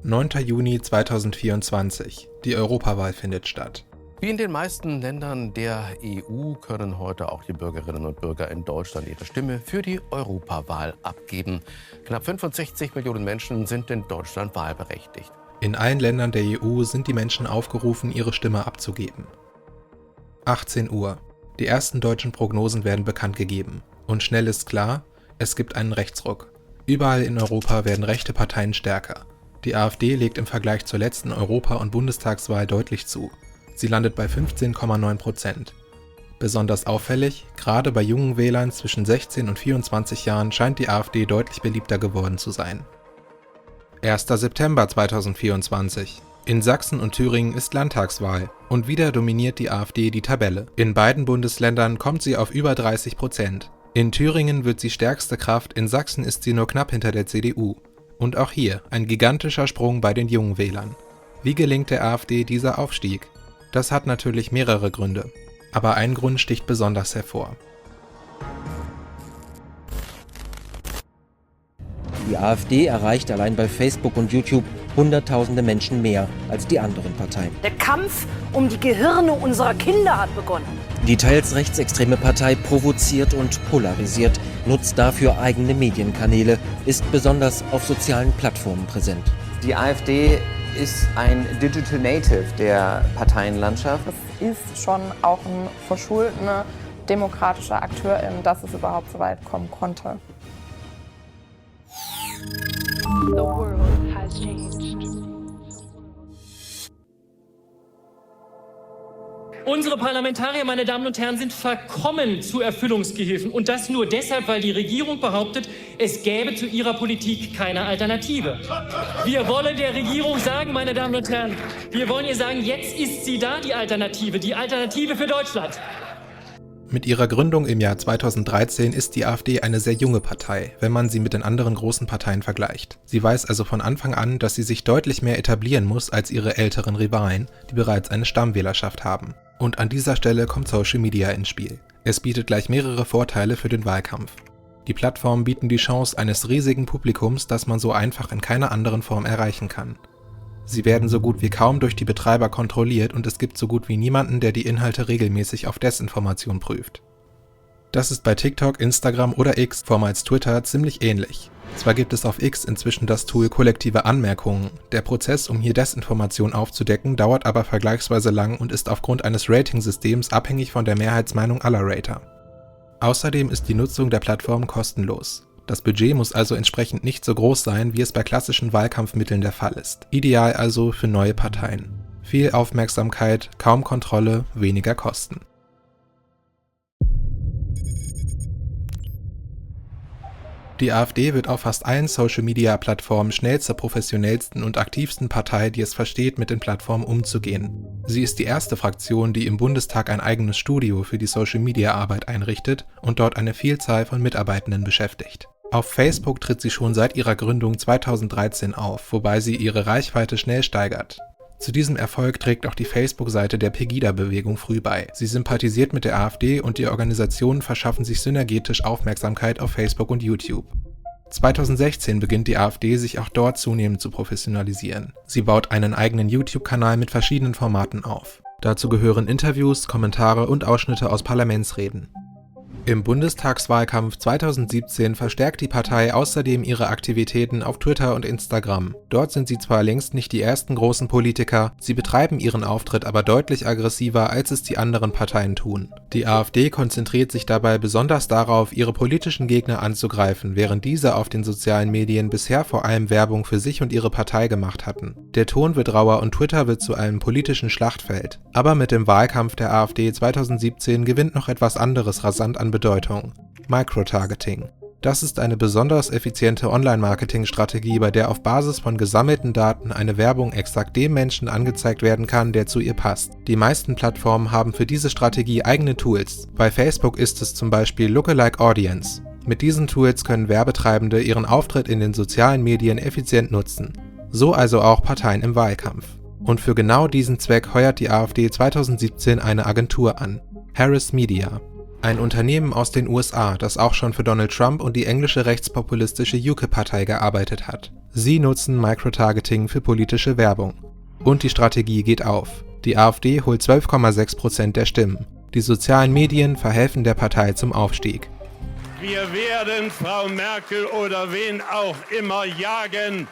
9. Juni 2024. Die Europawahl findet statt. Wie in den meisten Ländern der EU können heute auch die Bürgerinnen und Bürger in Deutschland ihre Stimme für die Europawahl abgeben. Knapp 65 Millionen Menschen sind in Deutschland wahlberechtigt. In allen Ländern der EU sind die Menschen aufgerufen, ihre Stimme abzugeben. 18 Uhr. Die ersten deutschen Prognosen werden bekannt gegeben. Und schnell ist klar, es gibt einen Rechtsruck. Überall in Europa werden rechte Parteien stärker. Die AfD legt im Vergleich zur letzten Europa- und Bundestagswahl deutlich zu. Sie landet bei 15,9%. Besonders auffällig, gerade bei jungen Wählern zwischen 16 und 24 Jahren scheint die AfD deutlich beliebter geworden zu sein. 1. September 2024. In Sachsen und Thüringen ist Landtagswahl und wieder dominiert die AfD die Tabelle. In beiden Bundesländern kommt sie auf über 30%. In Thüringen wird sie stärkste Kraft, in Sachsen ist sie nur knapp hinter der CDU. Und auch hier ein gigantischer Sprung bei den jungen Wählern. Wie gelingt der AfD dieser Aufstieg? Das hat natürlich mehrere Gründe, aber ein Grund sticht besonders hervor. Die AfD erreicht allein bei Facebook und YouTube Hunderttausende Menschen mehr als die anderen Parteien. Der Kampf um die Gehirne unserer Kinder hat begonnen. Die teils rechtsextreme Partei provoziert und polarisiert, nutzt dafür eigene Medienkanäle, ist besonders auf sozialen Plattformen präsent. Die AfD ist ein Digital Native der Parteienlandschaft. Es ist schon auch ein verschuldener demokratischer Akteur, dass es überhaupt so weit kommen konnte. The world has changed. Unsere Parlamentarier, meine Damen und Herren, sind verkommen zu Erfüllungsgehilfen. Und das nur deshalb, weil die Regierung behauptet, es gäbe zu ihrer Politik keine Alternative. Wir wollen der Regierung sagen, meine Damen und Herren, wir wollen ihr sagen, jetzt ist sie da, die Alternative für Deutschland. Mit ihrer Gründung im Jahr 2013 ist die AfD eine sehr junge Partei, wenn man sie mit den anderen großen Parteien vergleicht. Sie weiß also von Anfang an, dass sie sich deutlich mehr etablieren muss als ihre älteren Rivalen, die bereits eine Stammwählerschaft haben. Und an dieser Stelle kommt Social Media ins Spiel. Es bietet gleich mehrere Vorteile für den Wahlkampf. Die Plattformen bieten die Chance eines riesigen Publikums, das man so einfach in keiner anderen Form erreichen kann. Sie werden so gut wie kaum durch die Betreiber kontrolliert und es gibt so gut wie niemanden, der die Inhalte regelmäßig auf Desinformation prüft. Das ist bei TikTok, Instagram oder X, vormals Twitter, ziemlich ähnlich. Zwar gibt es auf X inzwischen das Tool kollektive Anmerkungen, der Prozess, um hier Desinformation aufzudecken, dauert aber vergleichsweise lang und ist aufgrund eines Ratingsystems abhängig von der Mehrheitsmeinung aller Rater. Außerdem ist die Nutzung der Plattform kostenlos. Das Budget muss also entsprechend nicht so groß sein, wie es bei klassischen Wahlkampfmitteln der Fall ist. Ideal also für neue Parteien. Viel Aufmerksamkeit, kaum Kontrolle, weniger Kosten. Die AfD wird auf fast allen Social-Media-Plattformen schnell zur professionellsten und aktivsten Partei, die es versteht, mit den Plattformen umzugehen. Sie ist die erste Fraktion, die im Bundestag ein eigenes Studio für die Social-Media-Arbeit einrichtet und dort eine Vielzahl von Mitarbeitenden beschäftigt. Auf Facebook tritt sie schon seit ihrer Gründung 2013 auf, wobei sie ihre Reichweite schnell steigert. Zu diesem Erfolg trägt auch die Facebook-Seite der Pegida-Bewegung früh bei. Sie sympathisiert mit der AfD und die Organisationen verschaffen sich synergetisch Aufmerksamkeit auf Facebook und YouTube. 2016 beginnt die AfD sich auch dort zunehmend zu professionalisieren. Sie baut einen eigenen YouTube-Kanal mit verschiedenen Formaten auf. Dazu gehören Interviews, Kommentare und Ausschnitte aus Parlamentsreden. Im Bundestagswahlkampf 2017 verstärkt die Partei außerdem ihre Aktivitäten auf Twitter und Instagram. Dort sind sie zwar längst nicht die ersten großen Politiker, sie betreiben ihren Auftritt aber deutlich aggressiver, als es die anderen Parteien tun. Die AfD konzentriert sich dabei besonders darauf, ihre politischen Gegner anzugreifen, während diese auf den sozialen Medien bisher vor allem Werbung für sich und ihre Partei gemacht hatten. Der Ton wird rauer und Twitter wird zu einem politischen Schlachtfeld. Aber mit dem Wahlkampf der AfD 2017 gewinnt noch etwas anderes rasant an Bedeutung: Microtargeting. Das ist eine besonders effiziente Online-Marketing-Strategie, bei der auf Basis von gesammelten Daten eine Werbung exakt dem Menschen angezeigt werden kann, der zu ihr passt. Die meisten Plattformen haben für diese Strategie eigene Tools. Bei Facebook ist es zum Beispiel Lookalike Audience. Mit diesen Tools können Werbetreibende ihren Auftritt in den sozialen Medien effizient nutzen. So also auch Parteien im Wahlkampf. Und für genau diesen Zweck heuert die AfD 2017 eine Agentur an: Harris Media. Ein Unternehmen aus den USA, das auch schon für Donald Trump und die englische rechtspopulistische UKIP-Partei gearbeitet hat. Sie nutzen Microtargeting für politische Werbung. Und die Strategie geht auf. Die AfD holt 12,6% der Stimmen. Die sozialen Medien verhelfen der Partei zum Aufstieg. Wir werden Frau Merkel oder wen auch immer jagen.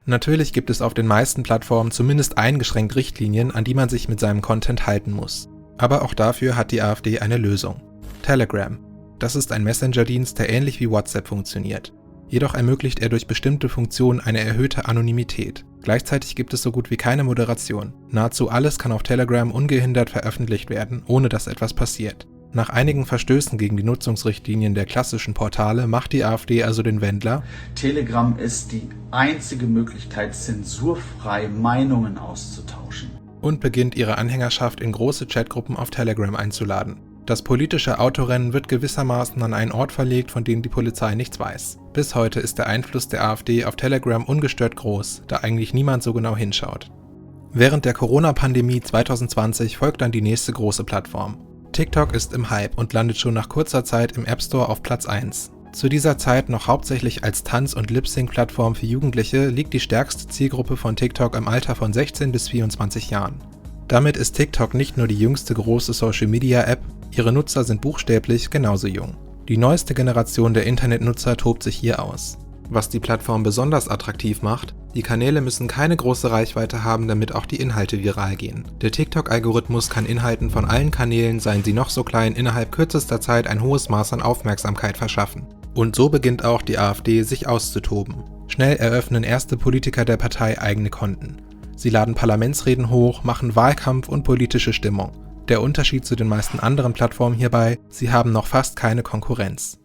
Natürlich gibt es auf den meisten Plattformen zumindest eingeschränkt Richtlinien, an die man sich mit seinem Content halten muss. Aber auch dafür hat die AfD eine Lösung. Telegram. Das ist ein Messenger-Dienst, der ähnlich wie WhatsApp funktioniert. Jedoch ermöglicht er durch bestimmte Funktionen eine erhöhte Anonymität. Gleichzeitig gibt es so gut wie keine Moderation. Nahezu alles kann auf Telegram ungehindert veröffentlicht werden, ohne dass etwas passiert. Nach einigen Verstößen gegen die Nutzungsrichtlinien der klassischen Portale macht die AfD also den Wendler. Telegram ist die einzige Möglichkeit, zensurfrei Meinungen auszutauschen. Und beginnt ihre Anhängerschaft in große Chatgruppen auf Telegram einzuladen. Das politische Autorennen wird gewissermaßen an einen Ort verlegt, von dem die Polizei nichts weiß. Bis heute ist der Einfluss der AfD auf Telegram ungestört groß, da eigentlich niemand so genau hinschaut. Während der Corona-Pandemie 2020 folgt dann die nächste große Plattform. TikTok ist im Hype und landet schon nach kurzer Zeit im App Store auf Platz 1. Zu dieser Zeit noch hauptsächlich als Tanz- und Lip-Sync-Plattform für Jugendliche liegt die stärkste Zielgruppe von TikTok im Alter von 16 bis 24 Jahren. Damit ist TikTok nicht nur die jüngste große Social-Media-App, ihre Nutzer sind buchstäblich genauso jung. Die neueste Generation der Internetnutzer tobt sich hier aus. Was die Plattform besonders attraktiv macht, die Kanäle müssen keine große Reichweite haben, damit auch die Inhalte viral gehen. Der TikTok-Algorithmus kann Inhalten von allen Kanälen, seien sie noch so klein, innerhalb kürzester Zeit ein hohes Maß an Aufmerksamkeit verschaffen. Und so beginnt auch die AfD sich auszutoben. Schnell eröffnen erste Politiker der Partei eigene Konten. Sie laden Parlamentsreden hoch, machen Wahlkampf und politische Stimmung. Der Unterschied zu den meisten anderen Plattformen hierbei, sie haben noch fast keine Konkurrenz.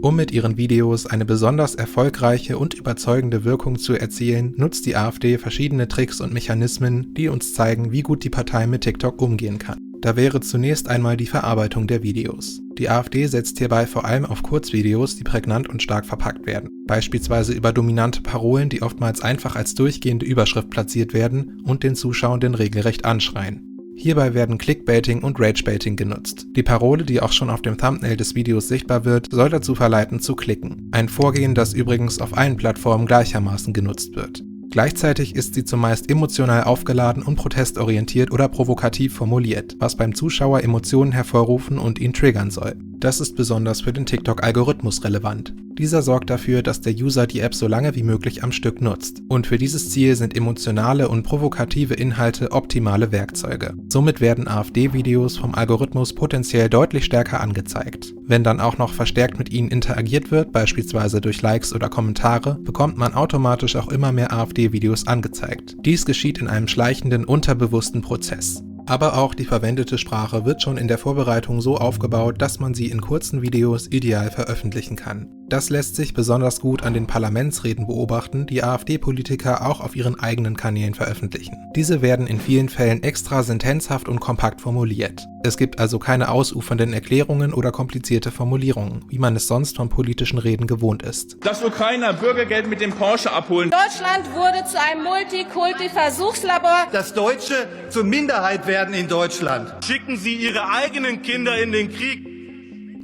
Um mit ihren Videos eine besonders erfolgreiche und überzeugende Wirkung zu erzielen, nutzt die AfD verschiedene Tricks und Mechanismen, die uns zeigen, wie gut die Partei mit TikTok umgehen kann. Da wäre zunächst einmal die Verarbeitung der Videos. Die AfD setzt hierbei vor allem auf Kurzvideos, die prägnant und stark verpackt werden. Beispielsweise über dominante Parolen, die oftmals einfach als durchgehende Überschrift platziert werden und den Zuschauenden regelrecht anschreien. Hierbei werden Clickbaiting und Ragebaiting genutzt. Die Parole, die auch schon auf dem Thumbnail des Videos sichtbar wird, soll dazu verleiten zu klicken. Ein Vorgehen, das übrigens auf allen Plattformen gleichermaßen genutzt wird. Gleichzeitig ist sie zumeist emotional aufgeladen und protestorientiert oder provokativ formuliert, was beim Zuschauer Emotionen hervorrufen und ihn triggern soll. Das ist besonders für den TikTok-Algorithmus relevant. Dieser sorgt dafür, dass der User die App so lange wie möglich am Stück nutzt. Und für dieses Ziel sind emotionale und provokative Inhalte optimale Werkzeuge. Somit werden AfD-Videos vom Algorithmus potenziell deutlich stärker angezeigt. Wenn dann auch noch verstärkt mit ihnen interagiert wird, beispielsweise durch Likes oder Kommentare, bekommt man automatisch auch immer mehr AfD-Videos angezeigt. Dies geschieht in einem schleichenden, unterbewussten Prozess. Aber auch die verwendete Sprache wird schon in der Vorbereitung so aufgebaut, dass man sie in kurzen Videos ideal veröffentlichen kann. Das lässt sich besonders gut an den Parlamentsreden beobachten, die AfD-Politiker auch auf ihren eigenen Kanälen veröffentlichen. Diese werden in vielen Fällen extra sentenzhaft und kompakt formuliert. Es gibt also keine ausufernden Erklärungen oder komplizierte Formulierungen, wie man es sonst von politischen Reden gewohnt ist. Das Ukrainer Bürgergeld mit dem Porsche abholen. Deutschland wurde zu einem Multikulti-Versuchslabor. Das Deutsche zur Minderheit werden in Deutschland. Schicken Sie Ihre eigenen Kinder in den Krieg.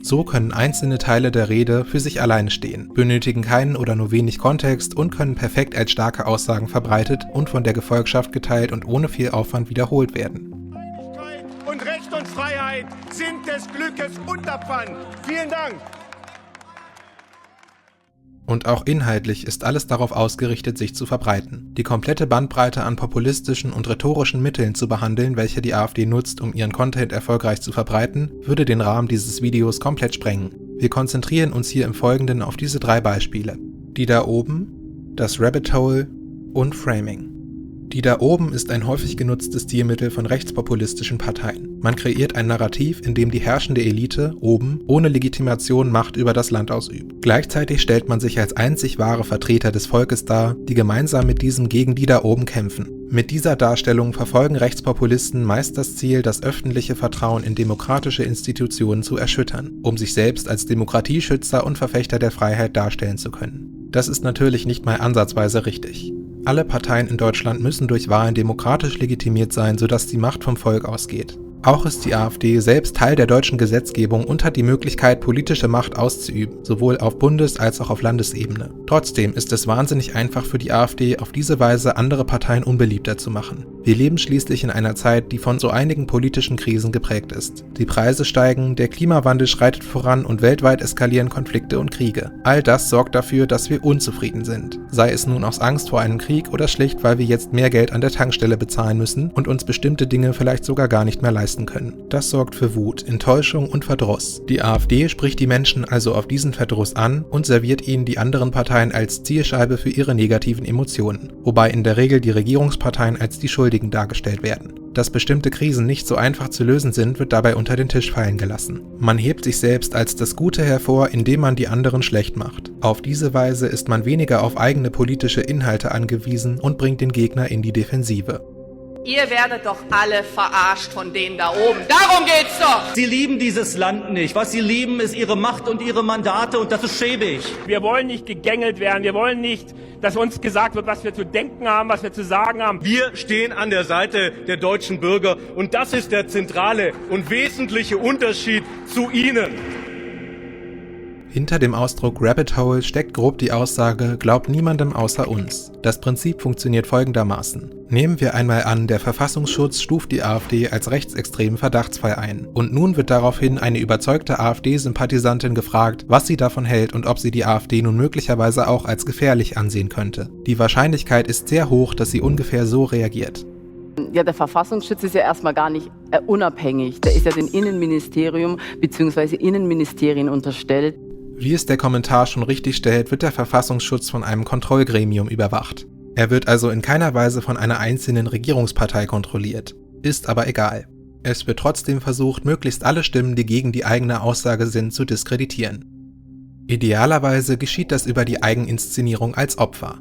So können einzelne Teile der Rede für sich alleine stehen, benötigen keinen oder nur wenig Kontext und können perfekt als starke Aussagen verbreitet und von der Gefolgschaft geteilt und ohne viel Aufwand wiederholt werden. Und Recht und Freiheit sind des Glückes Unterpfand. Vielen Dank. Und auch inhaltlich ist alles darauf ausgerichtet, sich zu verbreiten. Die komplette Bandbreite an populistischen und rhetorischen Mitteln zu behandeln, welche die AfD nutzt, um ihren Content erfolgreich zu verbreiten, würde den Rahmen dieses Videos komplett sprengen. Wir konzentrieren uns hier im Folgenden auf diese 3 Beispiele. Die da oben, das Rabbit Hole und Framing. Die da oben ist ein häufig genutztes Stilmittel von rechtspopulistischen Parteien. Man kreiert ein Narrativ, in dem die herrschende Elite oben ohne Legitimation Macht über das Land ausübt. Gleichzeitig stellt man sich als einzig wahre Vertreter des Volkes dar, die gemeinsam mit diesem gegen die da oben kämpfen. Mit dieser Darstellung verfolgen Rechtspopulisten meist das Ziel, das öffentliche Vertrauen in demokratische Institutionen zu erschüttern, um sich selbst als Demokratieschützer und Verfechter der Freiheit darstellen zu können. Das ist natürlich nicht mal ansatzweise richtig. Alle Parteien in Deutschland müssen durch Wahlen demokratisch legitimiert sein, sodass die Macht vom Volk ausgeht. Auch ist die AfD selbst Teil der deutschen Gesetzgebung und hat die Möglichkeit, politische Macht auszuüben, sowohl auf Bundes- als auch auf Landesebene. Trotzdem ist es wahnsinnig einfach für die AfD, auf diese Weise andere Parteien unbeliebter zu machen. Wir leben schließlich in einer Zeit, die von so einigen politischen Krisen geprägt ist. Die Preise steigen, der Klimawandel schreitet voran und weltweit eskalieren Konflikte und Kriege. All das sorgt dafür, dass wir unzufrieden sind. Sei es nun aus Angst vor einem Krieg oder schlicht, weil wir jetzt mehr Geld an der Tankstelle bezahlen müssen und uns bestimmte Dinge vielleicht sogar gar nicht mehr leisten können. Das sorgt für Wut, Enttäuschung und Verdruss. Die AfD spricht die Menschen also auf diesen Verdruss an und serviert ihnen die anderen Parteien als Zielscheibe für ihre negativen Emotionen, wobei in der Regel die Regierungsparteien als die Schuldigen dargestellt werden. Dass bestimmte Krisen nicht so einfach zu lösen sind, wird dabei unter den Tisch fallen gelassen. Man hebt sich selbst als das Gute hervor, indem man die anderen schlecht macht. Auf diese Weise ist man weniger auf eigene politische Inhalte angewiesen und bringt den Gegner in die Defensive. Ihr werdet doch alle verarscht von denen da oben. Darum geht's doch! Sie lieben dieses Land nicht. Was sie lieben, ist ihre Macht und ihre Mandate und das ist schäbig. Wir wollen nicht gegängelt werden. Wir wollen nicht, dass uns gesagt wird, was wir zu denken haben, was wir zu sagen haben. Wir stehen an der Seite der deutschen Bürger und das ist der zentrale und wesentliche Unterschied zu Ihnen. Hinter dem Ausdruck Rabbit Hole steckt grob die Aussage, glaubt niemandem außer uns. Das Prinzip funktioniert folgendermaßen. Nehmen wir einmal an, der Verfassungsschutz stuft die AfD als rechtsextremen Verdachtsfall ein. Und nun wird daraufhin eine überzeugte AfD-Sympathisantin gefragt, was sie davon hält und ob sie die AfD nun möglicherweise auch als gefährlich ansehen könnte. Die Wahrscheinlichkeit ist sehr hoch, dass sie ungefähr so reagiert. Ja, der Verfassungsschutz ist ja erstmal gar nicht unabhängig. Der ist ja dem Innenministerium bzw. Innenministerien unterstellt. Wie es der Kommentar schon richtig stellt, wird der Verfassungsschutz von einem Kontrollgremium überwacht. Er wird also in keiner Weise von einer einzelnen Regierungspartei kontrolliert. Ist aber egal. Es wird trotzdem versucht, möglichst alle Stimmen, die gegen die eigene Aussage sind, zu diskreditieren. Idealerweise geschieht das über die Eigeninszenierung als Opfer.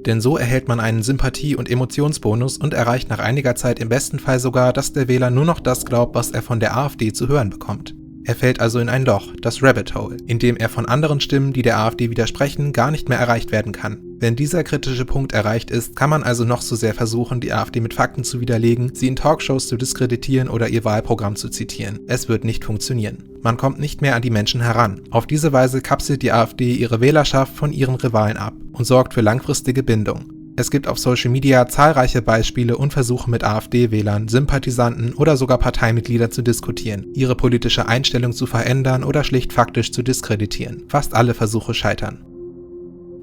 Denn so erhält man einen Sympathie- und Emotionsbonus und erreicht nach einiger Zeit im besten Fall sogar, dass der Wähler nur noch das glaubt, was er von der AfD zu hören bekommt. Er fällt also in ein Loch, das Rabbit Hole, in dem er von anderen Stimmen, die der AfD widersprechen, gar nicht mehr erreicht werden kann. Wenn dieser kritische Punkt erreicht ist, kann man also noch so sehr versuchen, die AfD mit Fakten zu widerlegen, sie in Talkshows zu diskreditieren oder ihr Wahlprogramm zu zitieren. Es wird nicht funktionieren. Man kommt nicht mehr an die Menschen heran. Auf diese Weise kapselt die AfD ihre Wählerschaft von ihren Rivalen ab und sorgt für langfristige Bindung. Es gibt auf Social Media zahlreiche Beispiele und Versuche mit AfD-Wählern, Sympathisanten oder sogar Parteimitgliedern zu diskutieren, ihre politische Einstellung zu verändern oder schlicht faktisch zu diskreditieren. Fast alle Versuche scheitern.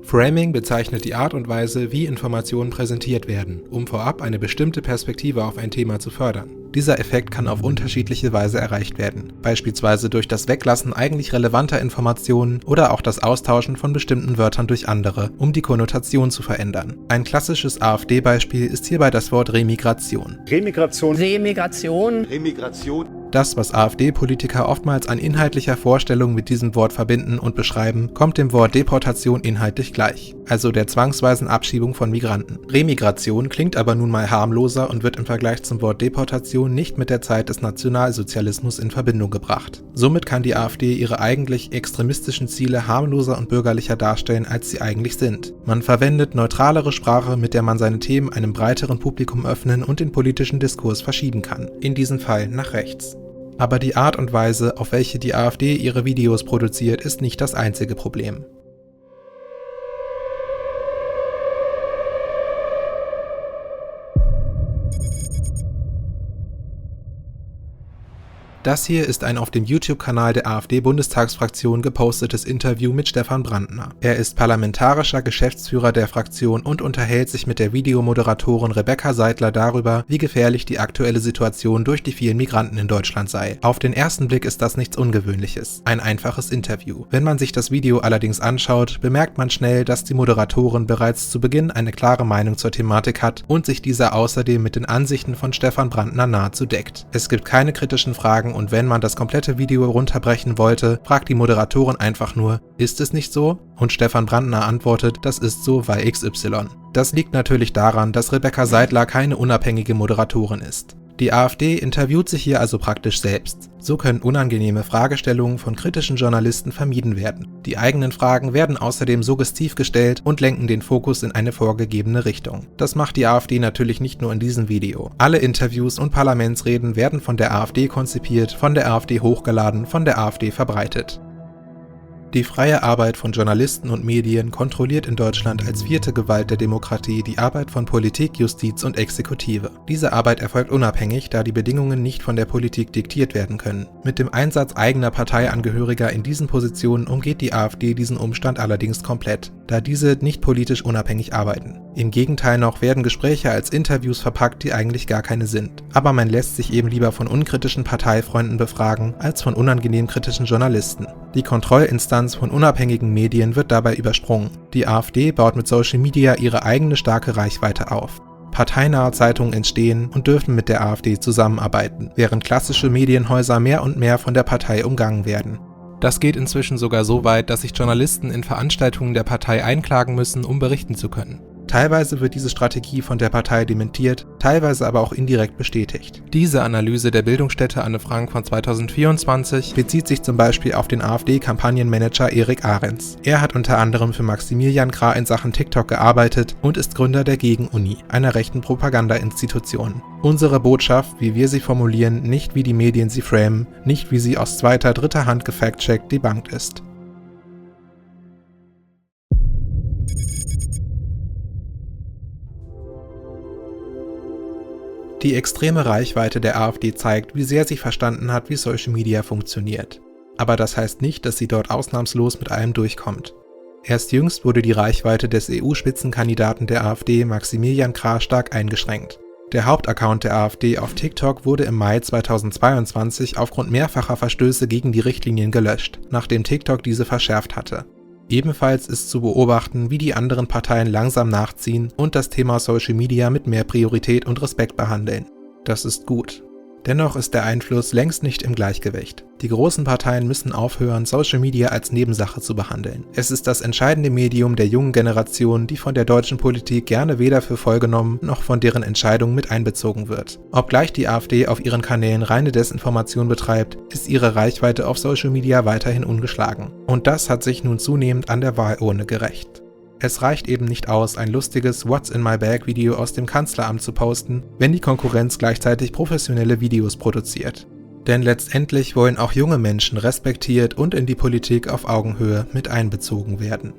Framing bezeichnet die Art und Weise, wie Informationen präsentiert werden, um vorab eine bestimmte Perspektive auf ein Thema zu fördern. Dieser Effekt kann auf unterschiedliche Weise erreicht werden, beispielsweise durch das Weglassen eigentlich relevanter Informationen oder auch das Austauschen von bestimmten Wörtern durch andere, um die Konnotation zu verändern. Ein klassisches AfD-Beispiel ist hierbei das Wort Remigration. Remigration. Remigration. Remigration. Das, was AfD-Politiker oftmals an inhaltlicher Vorstellung mit diesem Wort verbinden und beschreiben, kommt dem Wort Deportation inhaltlich gleich, also der zwangsweisen Abschiebung von Migranten. Remigration klingt aber nun mal harmloser und wird im Vergleich zum Wort Deportation nicht mit der Zeit des Nationalsozialismus in Verbindung gebracht. Somit kann die AfD ihre eigentlich extremistischen Ziele harmloser und bürgerlicher darstellen, als sie eigentlich sind. Man verwendet neutralere Sprache, mit der man seine Themen einem breiteren Publikum öffnen und den politischen Diskurs verschieben kann, in diesem Fall nach rechts. Aber die Art und Weise, auf welche die AfD ihre Videos produziert, ist nicht das einzige Problem. Das hier ist ein auf dem YouTube-Kanal der AfD-Bundestagsfraktion gepostetes Interview mit Stefan Brandner. Er ist parlamentarischer Geschäftsführer der Fraktion und unterhält sich mit der Videomoderatorin Rebecca Seidler darüber, wie gefährlich die aktuelle Situation durch die vielen Migranten in Deutschland sei. Auf den ersten Blick ist das nichts Ungewöhnliches, ein einfaches Interview. Wenn man sich das Video allerdings anschaut, bemerkt man schnell, dass die Moderatorin bereits zu Beginn eine klare Meinung zur Thematik hat und sich dieser außerdem mit den Ansichten von Stefan Brandner nahezu deckt. Es gibt keine kritischen Fragen und wenn man das komplette Video runterbrechen wollte, fragt die Moderatorin einfach nur, ist es nicht so? Und Stefan Brandner antwortet, das ist so, weil XY. Das liegt natürlich daran, dass Rebecca Seidler keine unabhängige Moderatorin ist. Die AfD interviewt sich hier also praktisch selbst. So können unangenehme Fragestellungen von kritischen Journalisten vermieden werden. Die eigenen Fragen werden außerdem suggestiv gestellt und lenken den Fokus in eine vorgegebene Richtung. Das macht die AfD natürlich nicht nur in diesem Video. Alle Interviews und Parlamentsreden werden von der AfD konzipiert, von der AfD hochgeladen, von der AfD verbreitet. Die freie Arbeit von Journalisten und Medien kontrolliert in Deutschland als vierte Gewalt der Demokratie die Arbeit von Politik, Justiz und Exekutive. Diese Arbeit erfolgt unabhängig, da die Bedingungen nicht von der Politik diktiert werden können. Mit dem Einsatz eigener Parteiangehöriger in diesen Positionen umgeht die AfD diesen Umstand allerdings komplett, da diese nicht politisch unabhängig arbeiten. Im Gegenteil noch werden Gespräche als Interviews verpackt, die eigentlich gar keine sind. Aber man lässt sich eben lieber von unkritischen Parteifreunden befragen, als von unangenehm kritischen Journalisten. Die Kontrollinstanz von unabhängigen Medien wird dabei übersprungen. Die AfD baut mit Social Media ihre eigene starke Reichweite auf. Parteinahe Zeitungen entstehen und dürfen mit der AfD zusammenarbeiten, während klassische Medienhäuser mehr und mehr von der Partei umgangen werden. Das geht inzwischen sogar so weit, dass sich Journalisten in Veranstaltungen der Partei einklagen müssen, um berichten zu können. Teilweise wird diese Strategie von der Partei dementiert, teilweise aber auch indirekt bestätigt. Diese Analyse der Bildungsstätte Anne Frank von 2024 bezieht sich zum Beispiel auf den AfD-Kampagnenmanager Erik Ahrens. Er hat unter anderem für Maximilian Krah in Sachen TikTok gearbeitet und ist Gründer der Gegenuni, einer rechten Propagandainstitution. Unsere Botschaft, wie wir sie formulieren, nicht wie die Medien sie framen, nicht wie sie aus zweiter, dritter Hand gefact-checkt debunked ist. Die extreme Reichweite der AfD zeigt, wie sehr sie verstanden hat, wie Social Media funktioniert. Aber das heißt nicht, dass sie dort ausnahmslos mit allem durchkommt. Erst jüngst wurde die Reichweite des EU-Spitzenkandidaten der AfD, Maximilian Krah, stark eingeschränkt. Der Hauptaccount der AfD auf TikTok wurde im Mai 2022 aufgrund mehrfacher Verstöße gegen die Richtlinien gelöscht, nachdem TikTok diese verschärft hatte. Ebenfalls ist zu beobachten, wie die anderen Parteien langsam nachziehen und das Thema Social Media mit mehr Priorität und Respekt behandeln. Das ist gut. Dennoch ist der Einfluss längst nicht im Gleichgewicht. Die großen Parteien müssen aufhören, Social Media als Nebensache zu behandeln. Es ist das entscheidende Medium der jungen Generation, die von der deutschen Politik gerne weder für voll genommen noch von deren Entscheidungen mit einbezogen wird. Obgleich die AfD auf ihren Kanälen reine Desinformation betreibt, ist ihre Reichweite auf Social Media weiterhin ungeschlagen. Und das hat sich nun zunehmend an der Wahlurne gerächt. Es reicht eben nicht aus, ein lustiges What's in my bag Video aus dem Kanzleramt zu posten, wenn die Konkurrenz gleichzeitig professionelle Videos produziert. Denn letztendlich wollen auch junge Menschen respektiert und in die Politik auf Augenhöhe mit einbezogen werden.